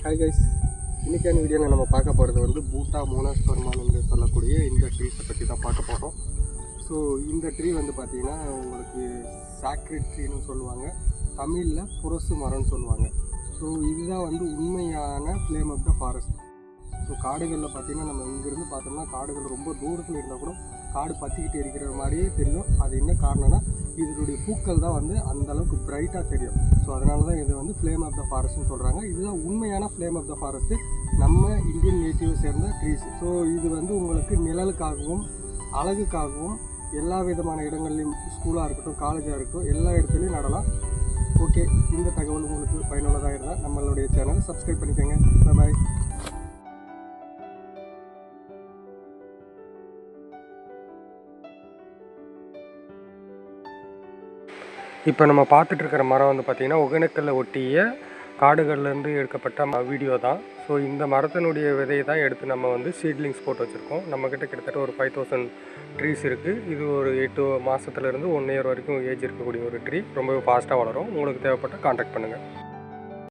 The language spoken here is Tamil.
ஹாய் கைஸ், இன்றைக்கான வீடியோவில் நம்ம பார்க்க போகிறது வந்து பூட்டா மோனோஸ்பெர்மான் என்று சொல்லக்கூடிய இந்த ட்ரீஸை பற்றி தான் பார்க்க போகிறோம். ஸோ இந்த ட்ரீ வந்து பார்த்திங்கன்னா உங்களுக்கு சாக்ரெட் ட்ரீன்னு சொல்லுவாங்க, தமிழில் புரசு மரம்னு சொல்லுவாங்க. ஸோ இதுதான் வந்து உண்மையான flame of the forest. So காடுகளில் பார்த்திங்கன்னா நம்ம இங்கேருந்து பார்த்தோம்னா காடுகள் ரொம்ப தூரத்தில் இருந்தால் கூட காடு பற்றிக்கிட்டு இருக்கிற மாதிரியே தெரியும். அது என்ன காரணம்னா இதனுடைய பூக்கள் தான் வந்து அந்தளவுக்கு பிரைட்டாக தெரியும். ஸோ அதனால தான் இது வந்து ஃப்ளேம் ஆஃப் த ஃபாரஸ்ட்னு சொல்கிறாங்க. இதுதான் உண்மையான ஃப்ளேம் ஆஃப் த ஃபாரஸ்ட்டு, நம்ம இந்தியன் நேட்டிவை சேர்ந்த ட்ரீஸ். ஸோ இது வந்து உங்களுக்கு நிழலுக்காகவும் அழகுக்காகவும் எல்லா விதமான இடங்கள்லையும், ஸ்கூலாக இருக்கட்டும் காலேஜாக இருக்கட்டும், எல்லா இடத்துலையும் நடலாம். ஓகே, இந்த தகவல் உங்களுக்கு பயனுள்ளதாக இருந்தால் நம்மளுடைய சேனலை சப்ஸ்கிரைப் பண்ணிக்கோங்க. பாய். இப்போ நம்ம பார்த்துட்ருக்கிற மரம் வந்து பார்த்திங்கன்னா ஒகேனக்கல்லை ஒட்டிய காடுகள்லேருந்து எடுக்கப்பட்ட வீடியோ தான். ஸோ இந்த மரத்தினுடைய விதையை தான் எடுத்து நம்ம வந்து சீட்லிங்ஸ் போட்டு வச்சுருக்கோம். நம்மக்கிட்ட கிட்டத்தட்ட ஒரு 5000 ட்ரீஸ் இருக்குது. இது ஒரு 8 மாதத்துலேருந்து 1 இயர் வரைக்கும் ஏஜ் இருக்கக்கூடிய ஒரு ட்ரீ. ரொம்பவே ஃபாஸ்ட்டாக வளரும். உங்களுக்கு தேவைப்பட்ட கான்டாக்ட் பண்ணுங்கள்.